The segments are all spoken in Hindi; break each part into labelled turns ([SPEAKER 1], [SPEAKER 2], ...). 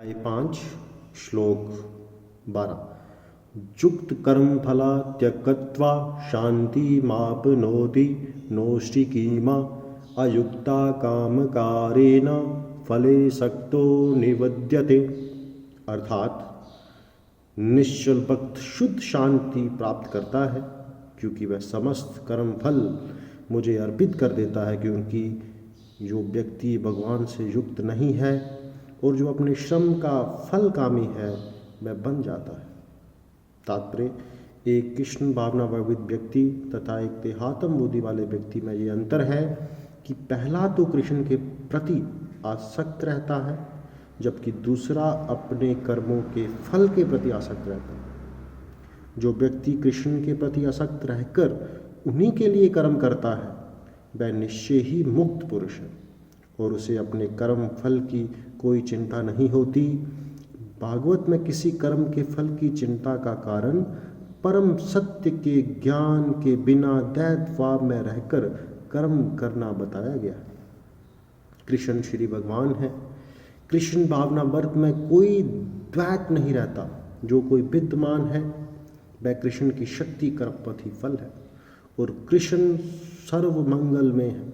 [SPEAKER 1] 5 श्लोक 12। युक्त कर्म फला त्यक्त्वा शांति मापनोति नोष्टिकीमा अयुक्ता कामकारेण फले सक्तो निवद्यते। अर्थात निश्चल भक्त शुद्ध शांति प्राप्त करता है क्योंकि वह समस्त कर्म फल मुझे अर्पित कर देता है, क्योंकि जो व्यक्ति भगवान से युक्त नहीं है और जो अपने श्रम का फल कामी है वह बन जाता है। तात्पर्य, एक कृष्ण भावना भावित व्यक्ति तथा एक देहात्म बुद्धि वाले व्यक्ति में ये अंतर है कि पहला तो कृष्ण के प्रति आसक्त रहता है, जबकि दूसरा अपने कर्मों के फल के प्रति आसक्त रहता है। जो व्यक्ति कृष्ण के प्रति आसक्त रहकर उन्हीं के लिए कर्म करता है वह निश्चय ही मुक्त पुरुष है और उसे अपने कर्म फल की कोई चिंता नहीं होती। भागवत में किसी कर्म के फल की चिंता का कारण परम सत्य के ज्ञान के बिना दैव भाव में रहकर कर्म करना बताया गया है। कृष्ण श्री भगवान है। कृष्ण भावना वर्त में कोई द्वैत नहीं रहता। जो कोई विद्यमान है वह कृष्ण की शक्ति कर्मपथ ही फल है और कृष्ण सर्व मंगल में है।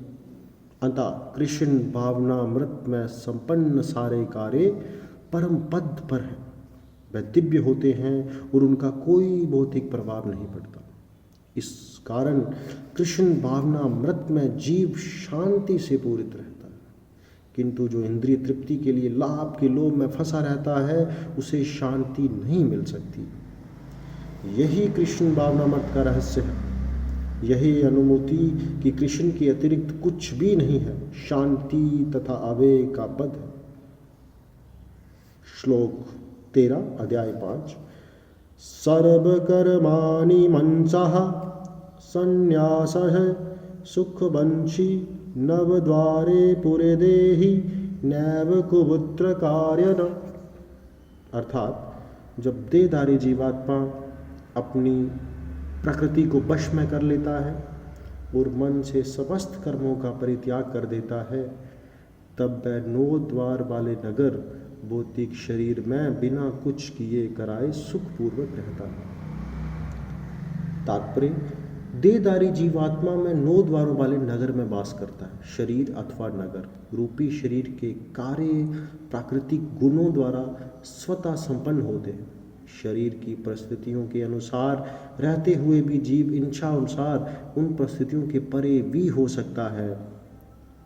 [SPEAKER 1] अतः कृष्ण भावनामृत में संपन्न सारे कार्य परम पद पर हैं। वह दिव्य होते हैं और उनका कोई भौतिक प्रभाव नहीं पड़ता। इस कारण कृष्ण भावनामृत में जीव शांति से पूरित रहता है, किंतु जो इंद्रिय तृप्ति के लिए लाभ के लोभ में फंसा रहता है उसे शांति नहीं मिल सकती। यही कृष्ण भावनामृत का रहस्य है। यही अनुभूति कि कृष्ण के अतिरिक्त कुछ भी नहीं है, शांति तथा आवेग का पद है। श्लोक 13 अध्याय 5। सर्वकर्माणि मनसः संन्यासः सुखवंशी नवद्वारे पुरे देहि नैव कुपुत्र कार्यन। अर्थात जब देहधारी जीवात्मा अपनी प्रकृति को वश में कर लेता है और मन से समस्त कर्मों का परित्याग कर देता है, तब वह 9 द्वार वाले नगर भौतिक शरीर में बिना कुछ किए कराए सुखपूर्वक रहता है। तात्पर्य, देहधारी जीवात्मा में 9 द्वारों वाले नगर में वास करता है। शरीर अथवा नगर रूपी शरीर के कार्य प्राकृतिक गुणों द्वारा स्वतः संपन्न होते हैं। शरीर की परिस्थितियों के अनुसार रहते हुए भी जीव इच्छा अनुसार उन परिस्थितियों के परे भी हो सकता है।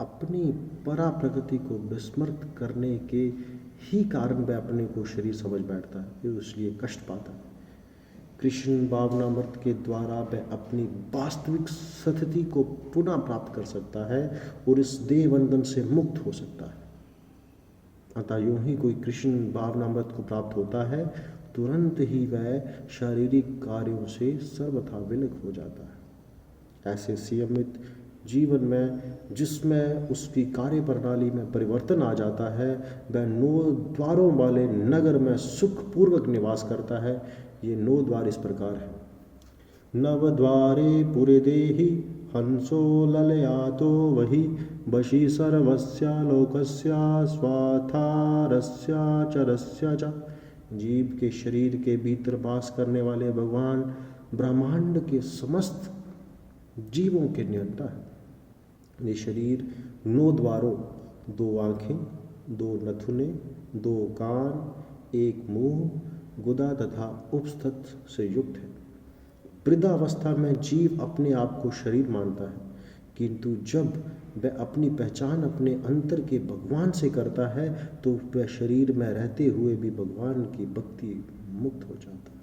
[SPEAKER 1] अपनी परा प्रकृति को विस्मृत करने के ही कारण वह अपने को शरीर समझ बैठता है, इसलिए कष्ट पाता है। कृष्ण भावनामृत के द्वारा वह अपनी वास्तविक स्थिति को पुनः प्राप्त कर सकता है और इस देह बंधन से मुक्त हो सकता है। अतः यूं ही कोई कृष्ण भावनामृत को प्राप्त होता है, तुरंत ही वह शारीरिक कार्यों से सर्वथा विलग हो जाता है। ऐसे संयमित जीवन में जिसमें उसकी कार्य प्रणाली में परिवर्तन आ जाता है, वह 9 द्वारों वाले नगर में सुखपूर्वक निवास करता है। ये 9 द्वार इस प्रकार है। नवद्वारे पुरे देहि हंसो ललयातो वही वशी सर्वस्या लोकस्या स्वाथारस्या चरस्या च। जीव के शरीर के भीतर वास करने वाले भगवान ब्रह्मांड के समस्त जीवों के नियंता है। ये शरीर 9 द्वारों, 2 आँखें, 2 नथुने, 2 कान, 1 मुंह, गुदा तथा उपस्थित से युक्त है। वृद्धावस्था में जीव अपने आप को शरीर मानता है, किंतु जब वह अपनी पहचान अपने अंतर के भगवान से करता है तो वह शरीर में रहते हुए भी भगवान की भक्ति मुक्त हो जाता है।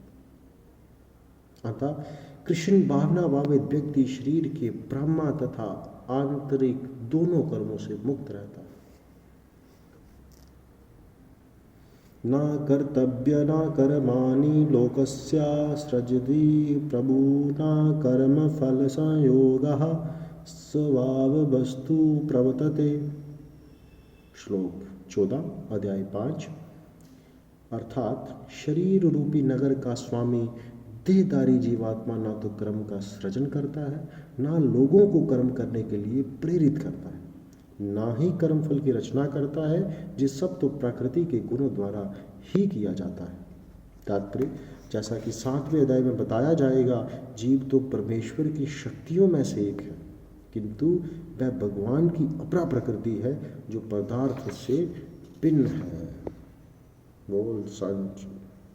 [SPEAKER 1] अतः कृष्ण भावना भावित व्यक्ति शरीर के ब्रह्मा तथा आंतरिक दोनों कर्मों से मुक्त रहता है। न कर्तव्य न कर्माणि लोकस्या सृजति प्रभु न कर्म फल संयोगः स्वभाव वस्तु प्रवर्तते। श्लोक 14 अध्याय 5। अर्थात शरीर रूपी नगर का स्वामी देहधारी जीवात्मा ना तो कर्म का सृजन करता है, ना लोगों को कर्म करने के लिए प्रेरित करता है। ना ही कर्मफल की रचना करता है, जिस सब तो प्रकृति के गुणों द्वारा ही किया जाता है। तात्पर्य, जैसा कि 7वें अध्याय में बताया जाएगा, जीव तो परमेश्वर की शक्तियों में से एक है, किंतु वह भगवान की अपरा प्रकृति है जो पदार्थ से भिन्न है। बोल सच।